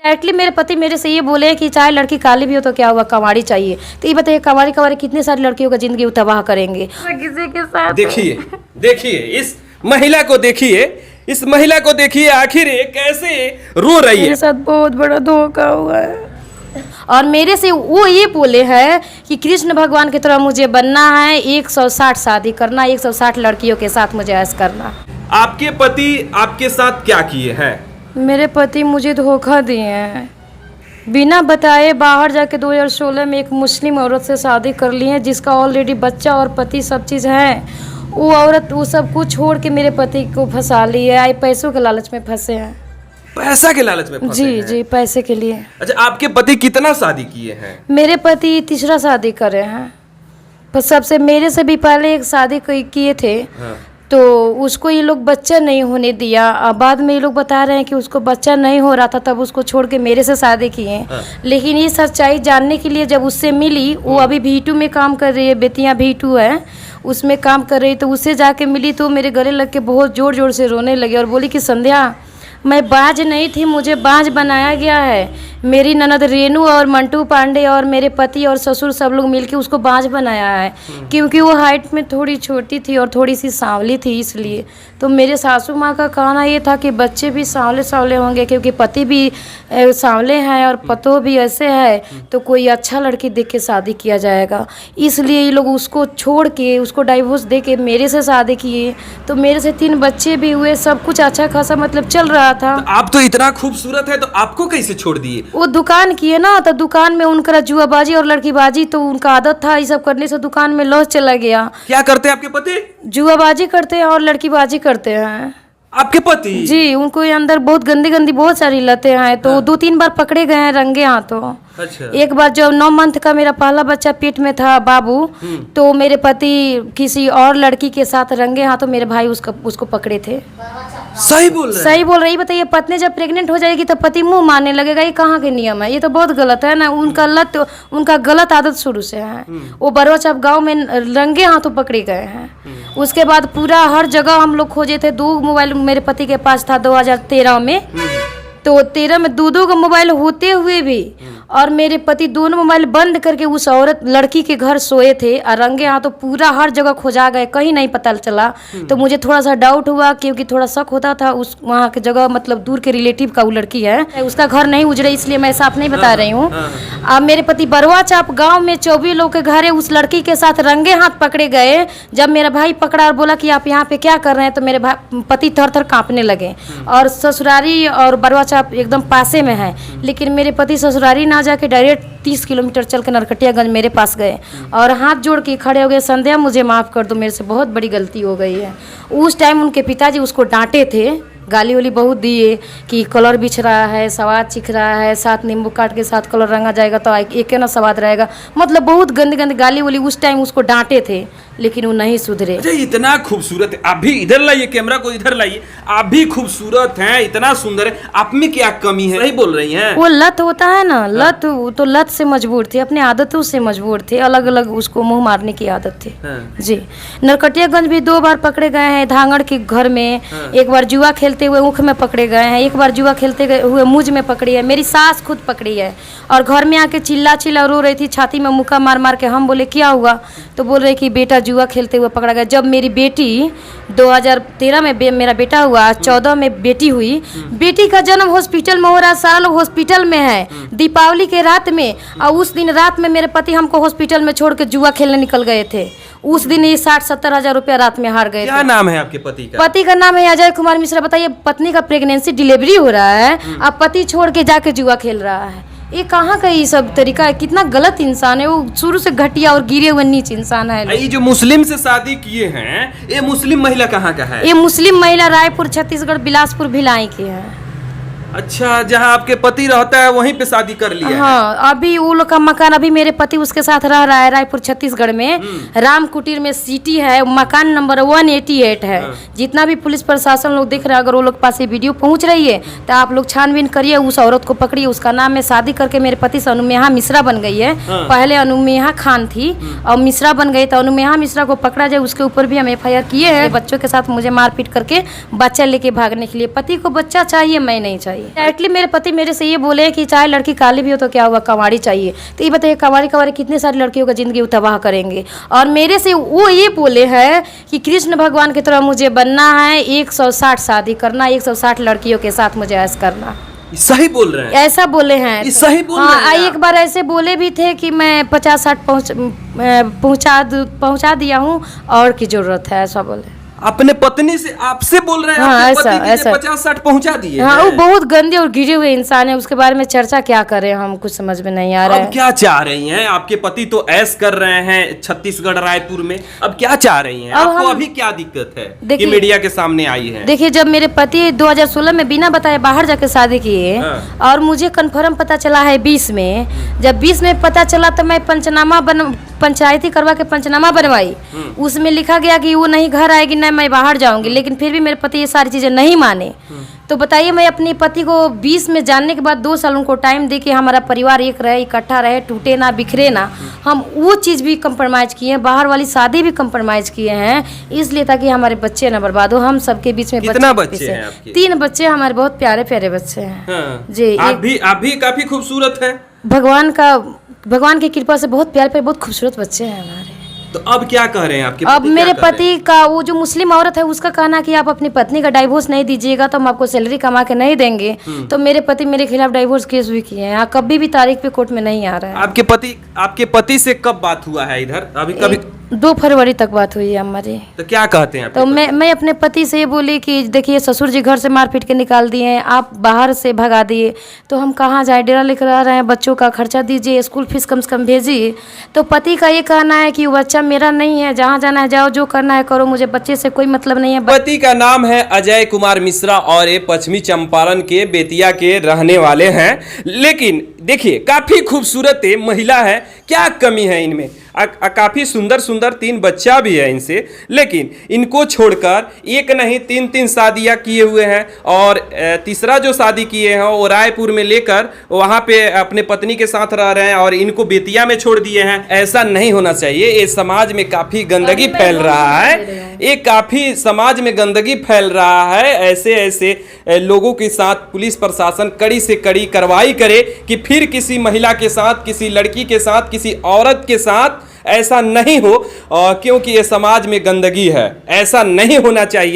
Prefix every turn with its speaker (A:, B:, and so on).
A: Directly मेरे पति मेरे से ये बोले कि चाहे लड़की काली भी हो तो क्या हुआ, कवाड़ी चाहिए। तो ये बताइए कवाड़ी कवाड़ी कितने सारी लड़कियों का जिंदगी तबाह करेंगे किसी के साथ।
B: देखिए देखिए इस महिला को देखिए, इस महिला को देखिए, आखिर ये कैसे रो रही है।
A: मेरे साथ बहुत बड़ा धोखा हुआ है और मेरे से वो ये बोले हैं कि कृष्ण भगवान की तरह मुझे बनना है, 160 शादी करना, 160 लड़कियों के साथ मुझे ऐश करना।
B: आपके पति आपके साथ क्या किए हैं?
A: मेरे पति मुझे धोखा दिए हैं, बिना बताए बाहर जाके 2016 में एक मुस्लिम औरत से शादी कर ली है, जिसका ऑलरेडी बच्चा और पति सब चीज़ है। वो औरत वो सब कुछ छोड़ के मेरे पति को फंसा ली है, पैसों के लालच में फंसे हैं।
B: पैसा के लालच में फंसे
A: जी
B: हैं?
A: जी, पैसे के लिए।
B: अच्छा, आपके पति कितना शादी किए हैं?
A: मेरे पति तीसरा शादी करे हैं, पर सबसे मेरे से भी पहले एक शादी किए थे।
B: हाँ।
A: तो उसको ये लोग बच्चा नहीं होने दिया। अब बाद में ये लोग बता रहे हैं कि उसको बच्चा नहीं हो रहा था, तब उसको छोड़ के मेरे से शादी किए।
B: हाँ।
A: लेकिन ये सच्चाई जानने के लिए जब उससे मिली, वो अभी V2 में काम कर रही है, बेतिया V2 है, उसमें काम कर रही। तो उससे जाके मिली तो मेरे गले लग के बहुत ज़ोर ज़ोर से रोने लगी और बोली कि संध्या, मैं बाज नहीं थी, मुझे बाज बनाया गया है। मेरी ननद रेनू और मंटू पांडे और मेरे पति और ससुर सब लोग मिलके उसको बाज बनाया है, क्योंकि वो हाइट में थोड़ी छोटी थी और थोड़ी सी सांवली थी इसलिए। तो मेरे सासू माँ का कहना ये था कि बच्चे भी सांवले सांवले होंगे, क्योंकि पति भी सांवले हैं और पतों भी ऐसे है, तो कोई अच्छा लड़की देख के शादी किया जाएगा। इसलिए ये लोग उसको छोड़ के, उसको डाइवोर्स दे के मेरे से शादी किए। तो मेरे से 3 बच्चे भी हुए, सब कुछ अच्छा खासा मतलब चल रहा था।
B: तो आप तो इतना खूबसूरत है, तो आपको कैसे छोड़ दिए?
A: वो दुकान किए ना, तो दुकान में उनका जुआबाजी और लड़कीबाजी, तो उनका आदत था, ये सब करने से दुकान में लॉस चला गया।
B: क्या करते हैं आपके पति?
A: जुआबाजी करते हैं और लड़कीबाजी करते हैं।
B: आपके पति?
A: जी, उनको ये अंदर बहुत गंदी गंदी बहुत सारी लतें हैं। तो 2-3 बार पकड़े गए हैं रंगे हाथों।
B: अच्छा।
A: एक बार जब 9 मंथ का मेरा पहला बच्चा पेट में था बाबू, तो मेरे पति किसी और लड़की के साथ रंगे हाथों मेरे भाई उसको पकड़े थे।
B: सही बोल रहे हैं?
A: सही बोल रही। बताइए, पत्नी जब प्रेग्नेंट हो जाएगी तो पति मुंह मारने लगेगा, ये कहाँ के नियम है? ये तो बहुत गलत है ना। उनका गलत आदत शुरू से है। वो बरवाचाप गांव में रंगे हाथों पकड़े गए हैं। उसके बाद पूरा हर जगह हम लोग खोजे थे। 2 मोबाइल मेरे पति के पास था 2013 में। तो 13 में 2 का मोबाइल होते हुए भी, और मेरे पति दोनों मोबाइल बंद करके उस औरत लड़की के घर सोए थे और रंगे हाथों पूरा हर जगह खोजा गए, कहीं नहीं पता चला। तो मुझे थोड़ा सा डाउट हुआ, क्योंकि थोड़ा शक होता था उस वहाँ की जगह, मतलब दूर के रिलेटिव का वो लड़की है, उसका घर नहीं उजड़े, इसलिए मैं साफ नहीं बता रही हूँ। अब मेरे पति बरवाचाप गाँव में 24 लोग के घर उस लड़की के साथ रंगे हाथ पकड़े गए। जब मेरा भाई पकड़ा और बोला कि आप यहाँ पे क्या कर रहे हैं, तो मेरे पति थर थर काँपने लगे। और ससुरारी और बरवाचाप एकदम पासे में है, लेकिन मेरे पति ससुरारी ना जाके डायरेक्ट 30 किलोमीटर चल के नरकटियागंज मेरे पास गए और हाथ जोड़ के खड़े हो गए, संध्या मुझे माफ़ कर दो, मेरे से बहुत बड़ी गलती हो गई है। उस टाइम उनके पिताजी उसको डांटे थे, गाली वाली बहुत दिए कि कलर बिछ रहा है, स्वाद चिख रहा है, साथ नींबू काट के साथ कलर रंगा जाएगा तो एक ना स्वाद रहेगा, मतलब बहुत गंदी गंदी गाली वाली उस टाइम उसको डांटे थे, लेकिन वो नहीं सुधरे।
B: अच्छा, इतना खूबसूरत है। आप भी इधर लाइए, कैमरा को इधर लाइए। आप भी खूबसूरत हैं, इतना सुंदर है, आप में क्या कमी है? सही बोल रही हैं।
A: वो लत होता है ना, लत, तो लत से मजबूर थे, अपने आदतों से मजबूर थे, अलग अलग उसको मुंह मारने की आदत थी। जी, नरकटियागंज भी 2 बार पकड़े गए हैं, धांगड़ के घर में। एक बार जुआ खेलते हुए ऊख में पकड़े गए हैं, एक बार जुआ खेलते हुए मुझ में पकड़ी है, मेरी सास खुद पकड़ी है। और घर में आके चिल्ला चिल्ला रो रही थी, छाती में मुक्का मार मार के। हम बोले क्या हुआ, तो बोल रहे कि बेटा जुआ खेलते हुए पकड़ा गया। जब मेरी बेटी 2013 में मेरा बेटा हुआ, 14 में बेटी हुई, बेटी का जन्म हॉस्पिटल में हो रहा, सारा लोग हॉस्पिटल में है, दीपावली के रात में। और उस दिन रात में मेरे पति हमको हॉस्पिटल में छोड़ के जुआ खेलने निकल गए थे। उस दिन ये 60-70 हजार रुपया रात में हार गए।
B: क्या नाम है आपके पति का?
A: पति का नाम है अजय कुमार मिश्रा। बताइए, पत्नी का प्रेगनेंसी डिलीवरी हो रहा है, अब पति छोड़ के जाके जुआ खेल रहा है। ये कहाँ का ये सब तरीका है? कितना गलत इंसान है वो, शुरू से घटिया और गिरे हुए नीच इंसान है।
B: ये जो मुस्लिम से शादी किए हैं, ये मुस्लिम महिला कहाँ का है?
A: ये मुस्लिम महिला रायपुर, छत्तीसगढ़, बिलासपुर, भिलाई की है।
B: अच्छा, जहाँ आपके पति रहता है वहीं पे शादी कर लिया है?
A: हाँ, अभी वो लोग का मकान, अभी मेरे पति उसके साथ रह रहा है रायपुर छत्तीसगढ़ में, राम कुटीर में सिटी है, मकान नंबर 188 है। जितना भी पुलिस प्रशासन लोग देख रहे हैं, अगर वो लोग पास ये वीडियो पहुंच रही है तो आप लोग छानबीन करिए, उस औरत को पकड़िए। उसका नाम है, शादी करके मेरे पति से अनुमेहा मिश्रा बन गई है। पहले अनुमेहा खान थी और मिश्रा बन गई, तो अनुमेहा मिश्रा को पकड़ा जाए, उसके ऊपर भी हम FIR किए हैं। बच्चों के साथ मुझे मारपीट करके बच्चा लेके भागने के लिए। पति को बच्चा चाहिए, मैं नहीं चाहिए। डायरेक्टली मेरे पति मेरे से ये बोले कि चाहे लड़की काली भी हो तो क्या हुआ, कमाड़ी चाहिए। तो ये बताइए कमाड़ी कितने सारी लड़कियों का जिंदगी तबाह करेंगे। और मेरे से वो ये बोले हैं कि कृष्ण भगवान की तरह मुझे बनना है, 160 शादी करना, 160 लड़कियों के साथ मुझे ऐसा करना।
B: सही बोल रहे हैं,
A: ऐसा बोले हैं।
B: ये सही बोल रहे हैं।
A: एक बार ऐसे बोले भी थे कि मैं 50-60 पहुंचा दिया हूँ, और की जरूरत है, ऐसा बोले।
B: अपने पत्नी से आपसे बोल रहे हैं?
A: हाँ,
B: आपके
A: ऐसा,
B: पति
A: ऐसा।
B: 50-60 पहुंचा दिए
A: हाँ,
B: हैं।
A: वो बहुत गंदे और गिरे हुए इंसान है, उसके बारे में चर्चा क्या करें हम, कुछ समझ में नहीं आ रहा है।
B: अब क्या चाह रही हैं? आपके पति तो ऐश कर रहे हैं छत्तीसगढ़ रायपुर में, अब क्या चाह रही हैं? आपको अभी क्या दिक्कत है कि मीडिया के सामने आई है?
A: देखिए, जब मेरे पति 2016 में बिना बताए बाहर जाके शादी किए, और मुझे कन्फर्म पता चला है 20 में, जब 20 में पता चला तो मैं पंचायती करवा के पंचनामा बनवाई। उसमें लिखा गया कि वो नहीं घर आएगी, नहीं मैं बाहर जाऊंगी, लेकिन फिर भी मेरे पति ये सारी चीजें नहीं माने। तो बताइए, मैं अपने पति को 20 में जानने के बाद 2 साल उनको टाइम दे कि हमारा परिवार एक रहे, इकट्ठा रहे, टूटे ना, बिखरे ना, हम वो चीज़ भी कंप्रोमाइज़ किए हैं, बाहर वाली शादी भी कंप्रोमाइज़ किए हैं, इसलिए ताकि हमारे बच्चे ना बर्बाद हो। हम सबके बीच में
B: कितना बच्चे हैं आपके?
A: 3 बच्चे हमारे, बहुत प्यारे प्यारे बच्चे हैं।
B: हाँ।
A: जी,
B: आप भी काफी खूबसूरत है।
A: भगवान की कृपा से बहुत प्यारे प्यारे बहुत खूबसूरत बच्चे हैं हमारे।
B: तो अब क्या कह रहे हैं आपके
A: अब
B: पति?
A: मेरे पति का, वो जो मुस्लिम औरत है उसका कहना कि आप अपनी पत्नी का डाइवोर्स नहीं दीजिएगा तो हम आपको सैलरी कमा के नहीं देंगे। तो मेरे पति मेरे खिलाफ डाइवोर्स केस भी किए हैं, कभी भी तारीख पे कोर्ट में नहीं आ रहा है।
B: आपके पति से कब बात हुआ है इधर? अभी कभी
A: 2 फरवरी तक बात हुई है हमारी।
B: तो क्या कहते हैं?
A: तो मैं अपने पति से ये बोली कि देखिए, ससुर जी घर से मार पीट के निकाल दिए हैं, आप बाहर से भगा दिए, तो हम कहाँ जाए, डेरा लेकर आ रहे हैं, बच्चों का खर्चा दीजिए, स्कूल फीस कम से कम भेजिए। तो पति का ये कहना है कि वो बच्चा मेरा नहीं है, जहाँ जाना है जाओ, जो करना है करो, मुझे बच्चे से कोई मतलब नहीं है।
B: पति का नाम है अजय कुमार मिश्रा और ये पश्चिमी चंपारण के बेतिया के रहने वाले हैं। लेकिन देखिए, काफी खूबसूरत महिला है, क्या कमी है इनमें? काफी सुंदर 3 बच्चा भी है इनसे, लेकिन इनको छोड़कर एक नहीं 3 शादियां किए हुए हैं। और तीसरा जो शादी किए हैं वो रायपुर में लेकर वहां पे अपने पत्नी के साथ रह रहे हैं और इनको बेतिया में छोड़ दिए हैं। ऐसा नहीं होना चाहिए। ये समाज में काफी गंदगी फैल रहा है, ये काफी समाज में गंदगी फैल रहा है। ऐसे लोगों के साथ पुलिस प्रशासन कड़ी से कड़ी कार्रवाई करे कि फिर किसी महिला के साथ, किसी लड़की के साथ, किसी औरत के साथ ऐसा नहीं हो, क्योंकि ये समाज में गंदगी है, ऐसा नहीं होना चाहिए।